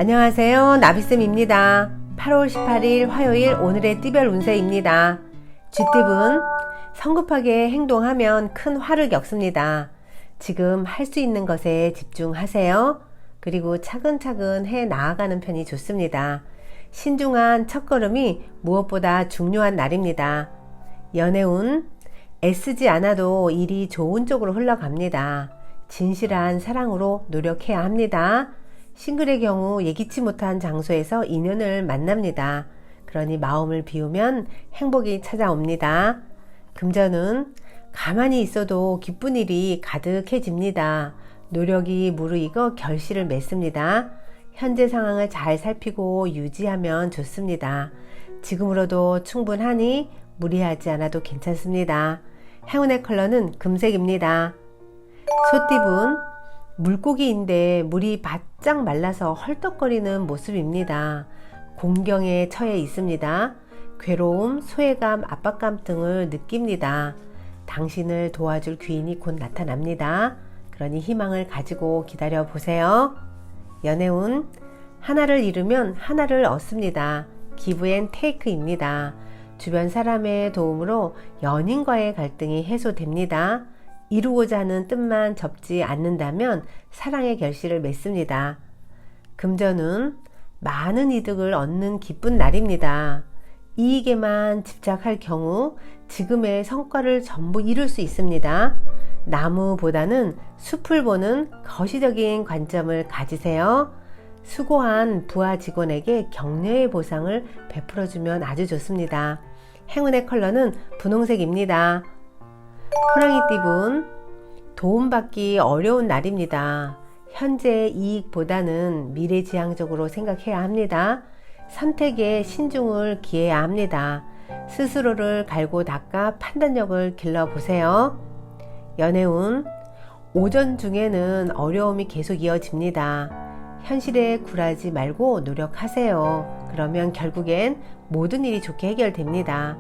안녕하세요. 나비쌤입니다. 8월 18일 화요일 오늘의 띠별 운세입니다. 쥐띠분, 성급하게 행동하면 큰 화를 겪습니다. 지금 할 수 있는 것에 집중하세요. 그리고 차근차근 해 나아가는 편이 좋습니다. 신중한 첫걸음이 무엇보다 중요한 날입니다. 연애운, 애쓰지 않아도 일이 좋은 쪽으로 흘러갑니다. 진실한 사랑으로 노력해야 합니다. 싱글의 경우 예기치 못한 장소에서 인연을 만납니다. 그러니 마음을 비우면 행복이 찾아옵니다. 금전은 가만히 있어도 기쁜 일이 가득해집니다. 노력이 무르익어 결실을 맺습니다. 현재 상황을 잘 살피고 유지하면 좋습니다. 지금으로도 충분하니 무리하지 않아도 괜찮습니다. 행운의 컬러는 금색입니다. 소띠분, 물고기인데 물이 바짝 말라서 헐떡거리는 모습입니다. 공경에 처해 있습니다. 괴로움, 소외감, 압박감 등을 느낍니다. 당신을 도와줄 귀인이 곧 나타납니다. 그러니 희망을 가지고 기다려 보세요. 연애운, 하나를 잃으면 하나를 얻습니다. 기브 앤 테이크입니다. 주변 사람의 도움으로 연인과의 갈등이 해소됩니다. 이루고자 하는 뜻만 접지 않는다면 사랑의 결실을 맺습니다. 금전은 많은 이득을 얻는 기쁜 날입니다. 이익에만 집착할 경우 지금의 성과를 전부 이룰 수 있습니다. 나무보다는 숲을 보는 거시적인 관점을 가지세요. 수고한 부하 직원에게 격려의 보상을 베풀어주면 아주 좋습니다. 행운의 컬러는 분홍색입니다. 호랑이띠분, 도움받기 어려운 날입니다. 현재 이익보다는 미래지향적으로 생각해야 합니다. 선택에 신중을 기해야 합니다. 스스로를 갈고 닦아 판단력을 길러보세요. 연애운, 오전 중에는 어려움이 계속 이어집니다. 현실에 굴하지 말고 노력하세요. 그러면 결국엔 모든 일이 좋게 해결됩니다.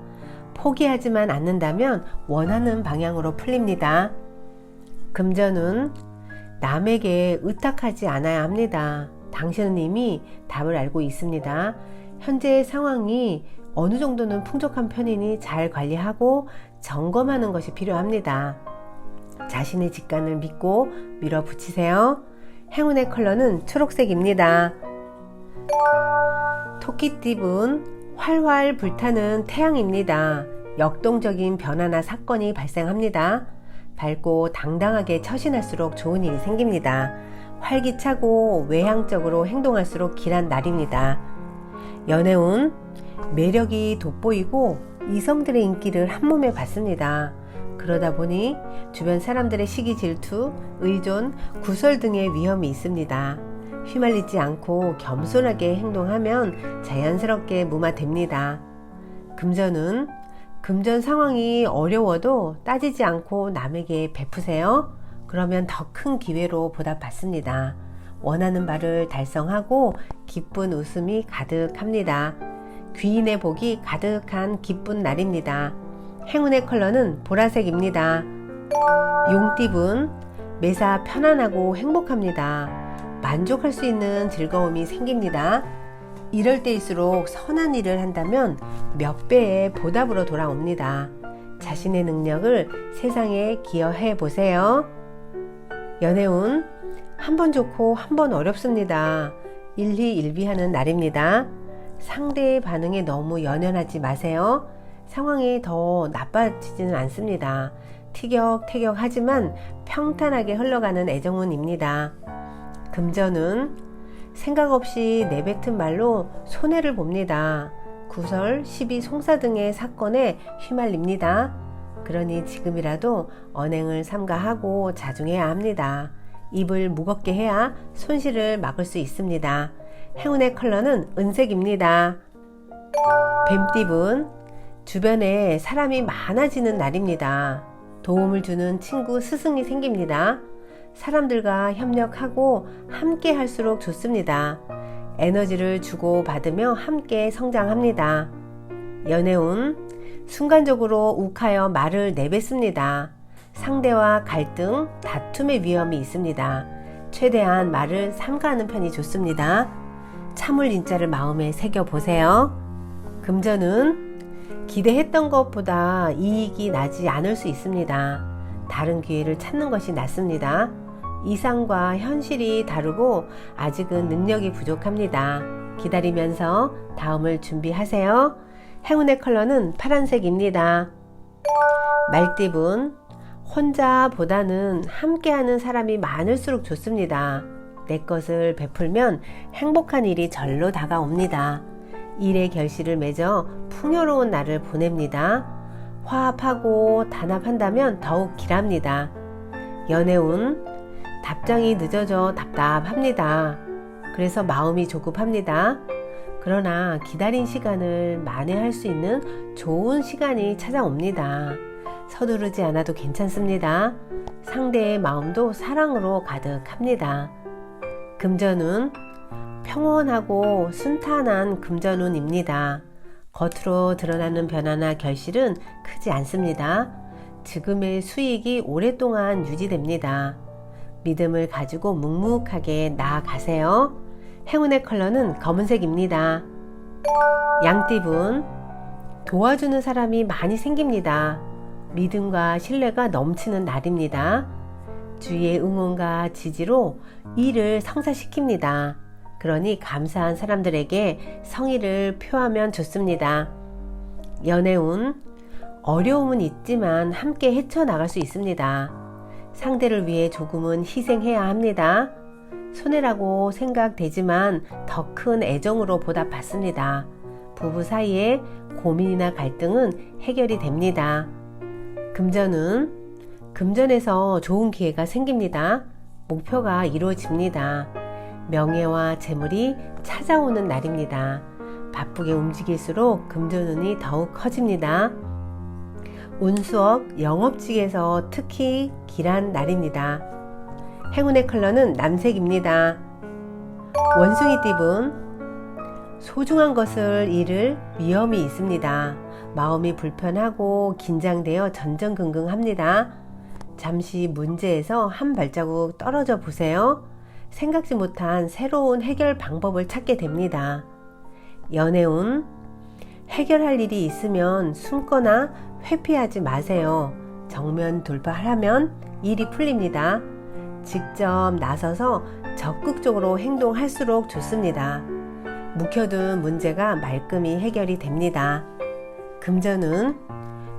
포기하지만 않는다면 원하는 방향으로 풀립니다. 금전운, 남에게 의탁하지 않아야 합니다. 당신은 이미 답을 알고 있습니다. 현재의 상황이 어느 정도는 풍족한 편이니 잘 관리하고 점검하는 것이 필요합니다. 자신의 직관을 믿고 밀어붙이세요. 행운의 컬러는 초록색입니다. 토끼띠분, 활활 불타는 태양입니다. 역동적인 변화나 사건이 발생합니다. 밝고 당당하게 처신할수록 좋은 일이 생깁니다. 활기차고 외향적으로 행동할수록 길한 날입니다. 연애운, 매력이 돋보이고 이성들의 인기를 한몸에 받습니다. 그러다 보니 주변 사람들의 시기 질투, 의존, 구설 등의 위험이 있습니다. 휘말리지 않고 겸손하게 행동하면 자연스럽게 무마됩니다. 금전은, 금전 상황이 어려워도 따지지 않고 남에게 베푸세요. 그러면 더 큰 기회로 보답받습니다. 원하는 바를 달성하고 기쁜 웃음이 가득합니다. 귀인의 복이 가득한 기쁜 날입니다. 행운의 컬러는 보라색입니다. 용띠분, 매사 편안하고 행복합니다. 만족할 수 있는 즐거움이 생깁니다. 이럴 때일수록 선한 일을 한다면 몇 배의 보답으로 돌아옵니다. 자신의 능력을 세상에 기여해 보세요. 연애운, 한 번 좋고 한 번 어렵습니다. 일희일비하는 날입니다. 상대의 반응에 너무 연연하지 마세요. 상황이 더 나빠지지는 않습니다. 티격태격하지만 평탄하게 흘러가는 애정운입니다. 금전은, 생각 없이 내뱉은 말로 손해를 봅니다. 구설, 시비, 송사 등의 사건에 휘말립니다. 그러니 지금이라도 언행을 삼가하고 자중해야 합니다. 입을 무겁게 해야 손실을 막을 수 있습니다. 행운의 컬러는 은색입니다. 뱀띠분, 주변에 사람이 많아지는 날입니다. 도움을 주는 친구, 스승이 생깁니다. 사람들과 협력하고 함께 할수록 좋습니다. 에너지를 주고 받으며 함께 성장합니다. 연애운, 순간적으로 욱하여 말을 내뱉습니다. 상대와 갈등, 다툼의 위험이 있습니다. 최대한 말을 삼가하는 편이 좋습니다. 참을 인자를 마음에 새겨보세요. 금전은 기대했던 것보다 이익이 나지 않을 수 있습니다. 다른 기회를 찾는 것이 낫습니다. 이상과 현실이 다르고 아직은 능력이 부족합니다. 기다리면서 다음을 준비하세요. 행운의 컬러는 파란색입니다. 말띠분, 혼자보다는 함께하는 사람이 많을수록 좋습니다. 내 것을 베풀면 행복한 일이 절로 다가옵니다. 일의 결실을 맺어 풍요로운 날을 보냅니다. 화합하고 단합한다면 더욱 길합니다. 연애운, 답장이 늦어져 답답합니다. 그래서 마음이 조급합니다. 그러나 기다린 시간을 만회할 수 있는 좋은 시간이 찾아옵니다. 서두르지 않아도 괜찮습니다. 상대의 마음도 사랑으로 가득합니다. 금전운, 평온하고 순탄한 금전운입니다. 겉으로 드러나는 변화나 결실은 크지 않습니다. 지금의 수익이 오랫동안 유지됩니다. 믿음을 가지고 묵묵하게 나아가세요. 행운의 컬러는 검은색입니다. 양띠분, 도와주는 사람이 많이 생깁니다. 믿음과 신뢰가 넘치는 날입니다. 주위의 응원과 지지로 일을 성사시킵니다. 그러니 감사한 사람들에게 성의를 표하면 좋습니다. 연애운, 어려움은 있지만 함께 헤쳐나갈 수 있습니다. 상대를 위해 조금은 희생해야 합니다. 손해라고 생각되지만 더 큰 애정으로 보답받습니다. 부부 사이에 고민이나 갈등은 해결이 됩니다. 금전은, 금전에서 좋은 기회가 생깁니다. 목표가 이루어집니다. 명예와 재물이 찾아오는 날입니다. 바쁘게 움직일수록 금전운이 더욱 커집니다. 운수업, 영업직에서 특히 길한 날입니다. 행운의 컬러는 남색입니다. 원숭이띠분, 소중한 것을 잃을 위험이 있습니다. 마음이 불편하고 긴장되어 전전긍긍합니다. 잠시 문제에서 한 발자국 떨어져 보세요. 생각지 못한 새로운 해결 방법을 찾게 됩니다. 연애운, 해결할 일이 있으면 숨거나 회피하지 마세요. 정면 돌파하면 일이 풀립니다. 직접 나서서 적극적으로 행동할수록 좋습니다. 묵혀둔 문제가 말끔히 해결이 됩니다. 금전은,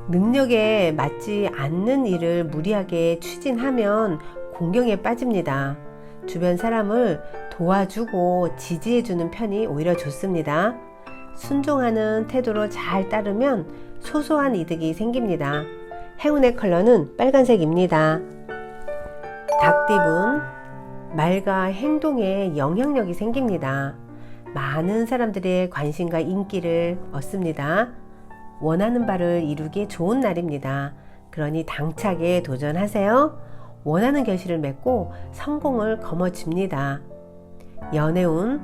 능력에 맞지 않는 일을 무리하게 추진하면 공경에 빠집니다. 주변 사람을 도와주고 지지해주는 편이 오히려 좋습니다. 순종하는 태도로 잘 따르면 소소한 이득이 생깁니다. 행운의 컬러는 빨간색입니다. 닭띠분, 말과 행동에 영향력이 생깁니다. 많은 사람들의 관심과 인기를 얻습니다. 원하는 바를 이루기에 좋은 날입니다. 그러니 당차게 도전하세요. 원하는 결실을 맺고 성공을 거머쥡니다. 연애운,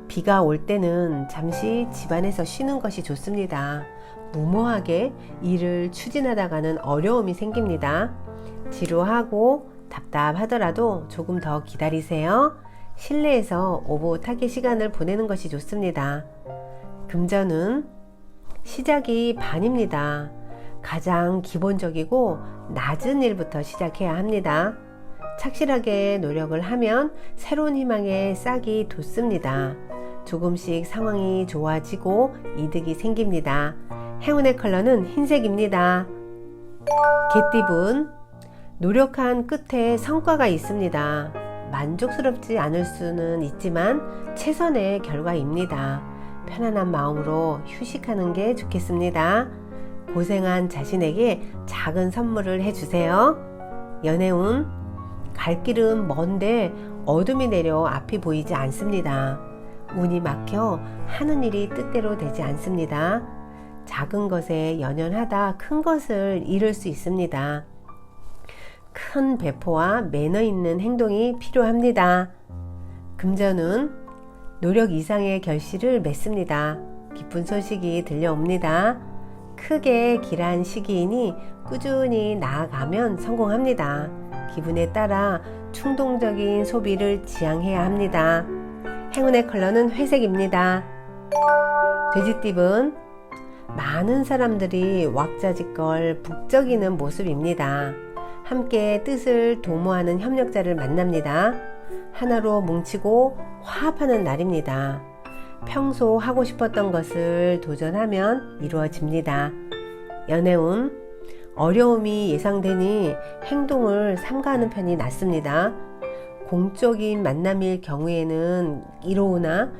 비가 올 때는 잠시 집안에서 쉬는 것이 좋습니다. 무모하게 일을 추진하다가는 어려움이 생깁니다. 지루하고 답답하더라도 조금 더 기다리세요. 실내에서 오붓하게 시간을 보내는 것이 좋습니다. 금전은, 시작이 반입니다. 가장 기본적이고 낮은 일부터 시작해야 합니다. 착실하게 노력을 하면 새로운 희망의 싹이 돋습니다. 조금씩 상황이 좋아지고 이득이 생깁니다. 행운의 컬러는 흰색입니다. 개띠분, 노력한 끝에 성과가 있습니다. 만족스럽지 않을 수는 있지만 최선의 결과입니다. 편안한 마음으로 휴식하는 게 좋겠습니다. 고생한 자신에게 작은 선물을 해주세요. 연애운, 갈 길은 먼데 어둠이 내려 앞이 보이지 않습니다. 운이 막혀 하는 일이 뜻대로 되지 않습니다. 작은 것에 연연하다 큰 것을 잃을 수 있습니다. 큰 배포와 매너 있는 행동이 필요합니다. 금전은, 노력 이상의 결실을 맺습니다. 기쁜 소식이 들려옵니다. 크게 길한 시기이니 꾸준히 나아가면 성공합니다. 기분에 따라 충동적인 소비를 지양해야 합니다. 행운의 컬러는 회색입니다. 돼지띠은 많은 사람들이 왁자지껄 북적이는 모습입니다. 함께 뜻을 도모하는 협력자를 만납니다. 하나로 뭉치고 화합하는 날입니다. 평소 하고 싶었던 것을 도전하면 이루어집니다. 연애운 어려움이 예상되니 행동을 삼가하는 편이 낫습니다. 공적인 만남일 경우에는 이로우나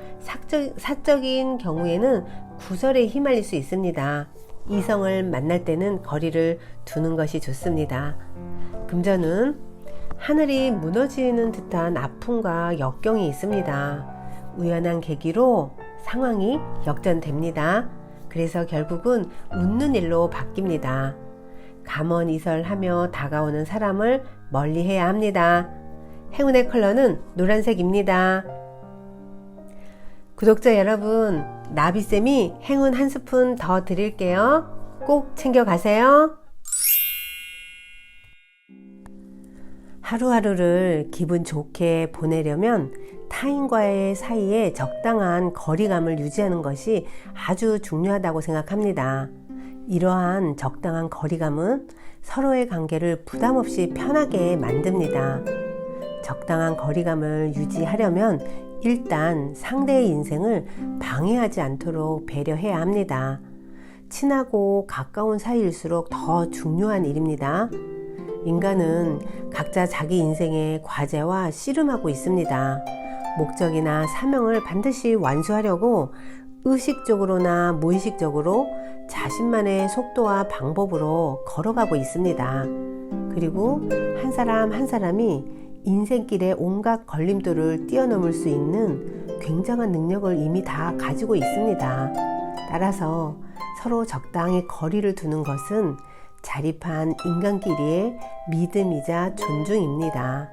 사적인 경우에는 구설에 휘말릴 수 있습니다. 이성을 만날 때는 거리를 두는 것이 좋습니다. 금전은 하늘이 무너지는 듯한 아픔과 역경이 있습니다. 우연한 계기로 상황이 역전됩니다. 그래서 결국은 웃는 일로 바뀝니다. 감언이설하며 다가오는 사람을 멀리해야 합니다. 행운의 컬러는 노란색입니다. 구독자 여러분, 나비쌤이 행운 한 스푼 더 드릴게요. 꼭 챙겨가세요. 하루하루를 기분 좋게 보내려면 타인과의 사이에 적당한 거리감을 유지하는 것이 아주 중요하다고 생각합니다. 이러한 적당한 거리감은 서로의 관계를 부담 없이 편하게 만듭니다. 적당한 거리감을 유지하려면 일단 상대의 인생을 방해하지 않도록 배려해야 합니다. 친하고 가까운 사이일수록 더 중요한 일입니다. 인간은 각자 자기 인생의 과제와 씨름하고 있습니다. 목적이나 사명을 반드시 완수하려고 의식적으로나 무의식적으로 자신만의 속도와 방법으로 걸어가고 있습니다. 그리고 한 사람 한 사람이 인생길의 온갖 걸림돌을 뛰어넘을 수 있는 굉장한 능력을 이미 다 가지고 있습니다. 따라서 서로 적당히 거리를 두는 것은 자립한 인간끼리의 믿음이자 존중입니다.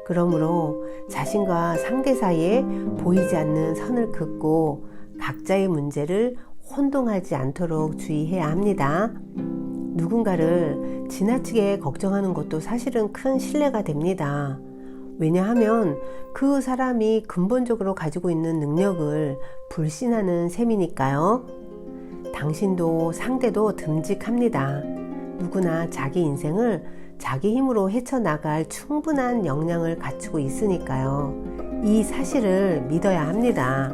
그러므로 자신과 상대 사이에 보이지 않는 선을 긋고 각자의 문제를 혼동하지 않도록 주의해야 합니다. 누군가를 지나치게 걱정하는 것도 사실은 큰 신뢰가 됩니다. 왜냐하면 그 사람이 근본적으로 가지고 있는 능력을 불신하는 셈이니까요. 당신도 상대도 듬직합니다. 누구나 자기 인생을 자기 힘으로 헤쳐나갈 충분한 역량을 갖추고 있으니까요. 이 사실을 믿어야 합니다.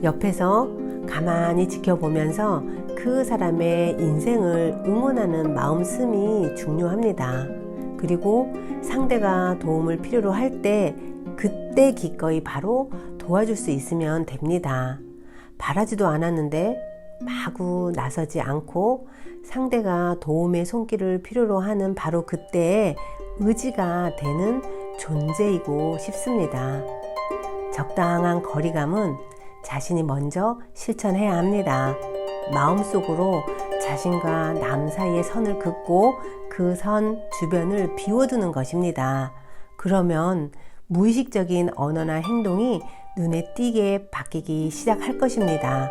옆에서 가만히 지켜보면서 그 사람의 인생을 응원하는 마음씀이 중요합니다. 그리고 상대가 도움을 필요로 할 때 그때 기꺼이 바로 도와줄 수 있으면 됩니다. 바라지도 않았는데 마구 나서지 않고 상대가 도움의 손길을 필요로 하는 바로 그때에 의지가 되는 존재이고 싶습니다. 적당한 거리감은 자신이 먼저 실천해야 합니다. 마음속으로 자신과 남 사이의 선을 긋고 그 선 주변을 비워두는 것입니다. 그러면 무의식적인 언어나 행동이 눈에 띄게 바뀌기 시작할 것입니다.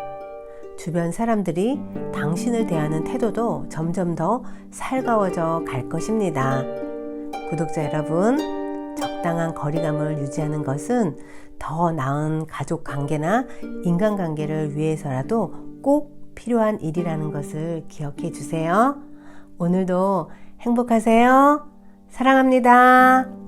주변 사람들이 당신을 대하는 태도도 점점 더 살가워져 갈 것입니다. 구독자 여러분, 적당한 거리감을 유지하는 것은 더 나은 가족 관계나 인간관계를 위해서라도 꼭 필요한 일이라는 것을 기억해 주세요. 오늘도 행복하세요. 사랑합니다.